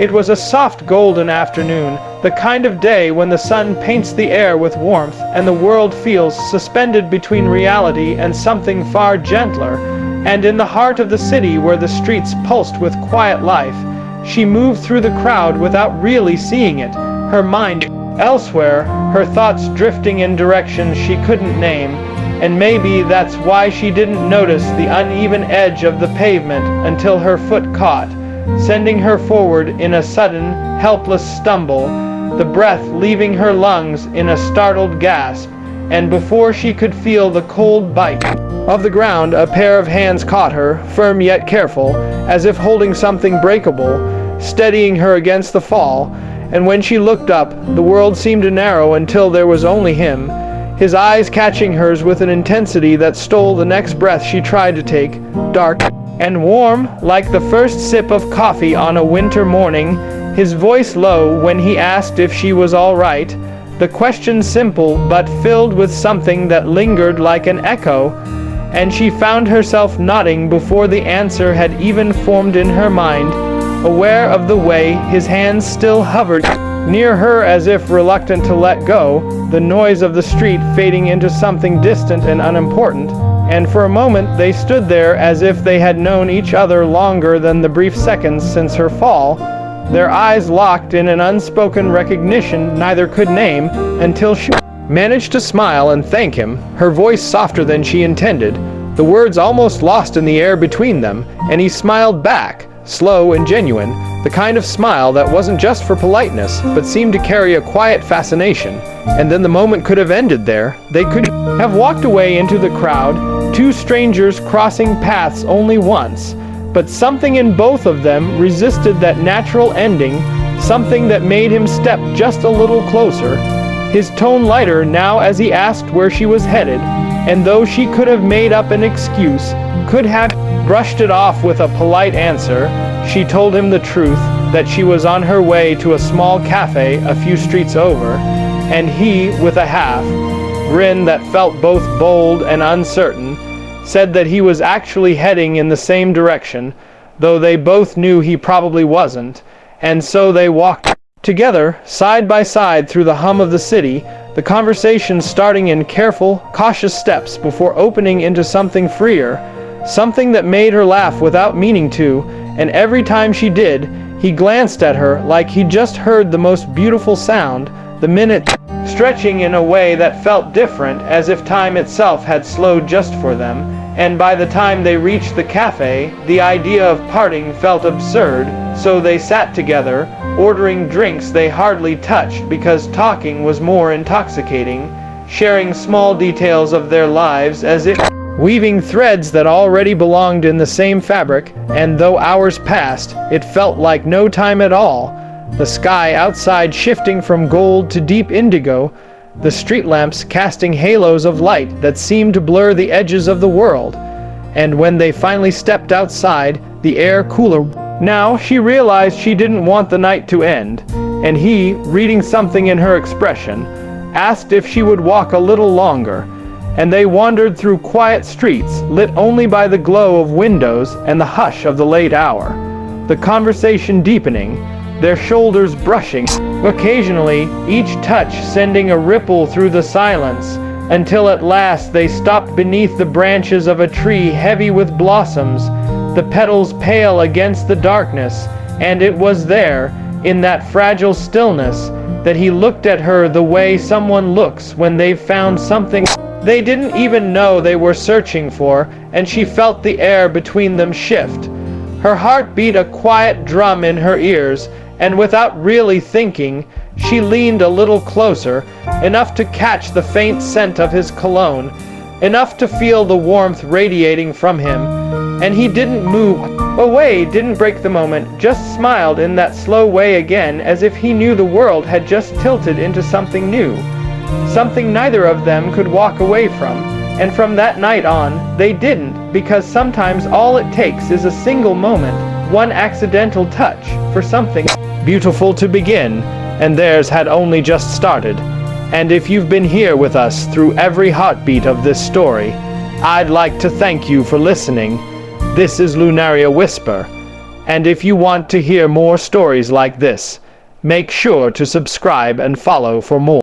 It was a soft golden afternoon, the kind of day when the sun paints the air with warmth and the world feels suspended between reality and something far gentler. And in the heart of the city, where the streets pulsed with quiet life, she moved through the crowd without really seeing it, her mind elsewhere, her thoughts drifting in directions she couldn't name. And maybe that's why she didn't notice the uneven edge of the pavement until her foot caught, sending her forward in a sudden, helpless stumble, the breath leaving her lungs in a startled gasp. And before she could feel the cold bite of the ground, a pair of hands caught her, firm yet careful, as if holding something breakable, steadying her against the fall. And when she looked up, the world seemed to narrow until there was only him, his eyes catching hers with an intensity that stole the next breath she tried to take, dark and warm, like the first sip of coffee on a winter morning, his voice low when he asked if she was all right, the question simple but filled with something that lingered like an echo, and she found herself nodding before the answer had even formed in her mind, aware of the way his hands still hovered near her as if reluctant to let go, the noise of the street fading into something distant and unimportant. And for a moment they stood there as if they had known each other longer than the brief seconds since her fall, their eyes locked in an unspoken recognition neither could name, until she managed to smile and thank him, her voice softer than she intended, the words almost lost in the air between them, and he smiled back, slow and genuine, the kind of smile that wasn't just for politeness, but seemed to carry a quiet fascination. And then the moment could have ended there. They could have walked away into the crowd, two strangers crossing paths only once, but something in both of them resisted that natural ending, something that made him step just a little closer, his tone lighter now as he asked where she was headed, and though she could have made up an excuse, could have brushed it off with a polite answer, she told him the truth, that she was on her way to a small cafe a few streets over, and he, with a half grin that felt both bold and uncertain, said that he was actually heading in the same direction, though they both knew he probably wasn't, and so they walked together, side by side through the hum of the city, the conversation starting in careful, cautious steps before opening into something freer, something that made her laugh without meaning to, and every time she did, he glanced at her like he'd just heard the most beautiful sound, the minute stretching in a way that felt different, as if time itself had slowed just for them, and by the time they reached the cafe, the idea of parting felt absurd, so they sat together, ordering drinks they hardly touched because talking was more intoxicating, sharing small details of their lives as if weaving threads that already belonged in the same fabric, and though hours passed, it felt like no time at all, the sky outside shifting from gold to deep indigo, the street lamps casting halos of light that seemed to blur the edges of the world. And when they finally stepped outside, the air cooler. Now she realized she didn't want the night to end, and he, reading something in her expression, asked if she would walk a little longer, and they wandered through quiet streets lit only by the glow of windows and the hush of the late hour, the conversation deepening, their shoulders brushing, occasionally each touch sending a ripple through the silence, until at last they stopped beneath the branches of a tree heavy with blossoms, the petals pale against the darkness, and it was there, in that fragile stillness, that he looked at her the way someone looks when they've found something they didn't even know they were searching for, and she felt the air between them shift. Her heart beat a quiet drum in her ears, and without really thinking, she leaned a little closer, enough to catch the faint scent of his cologne, enough to feel the warmth radiating from him, and he didn't move away, didn't break the moment, just smiled in that slow way again, as if he knew the world had just tilted into something new. Something neither of them could walk away from, and from that night on, they didn't, because sometimes all it takes is a single moment, one accidental touch, for something beautiful to begin, and theirs had only just started. And if you've been here with us through every heartbeat of this story, I'd like to thank you for listening. This is Lunaria Whisper, And if you want to hear more stories like this, make sure to subscribe and follow for more.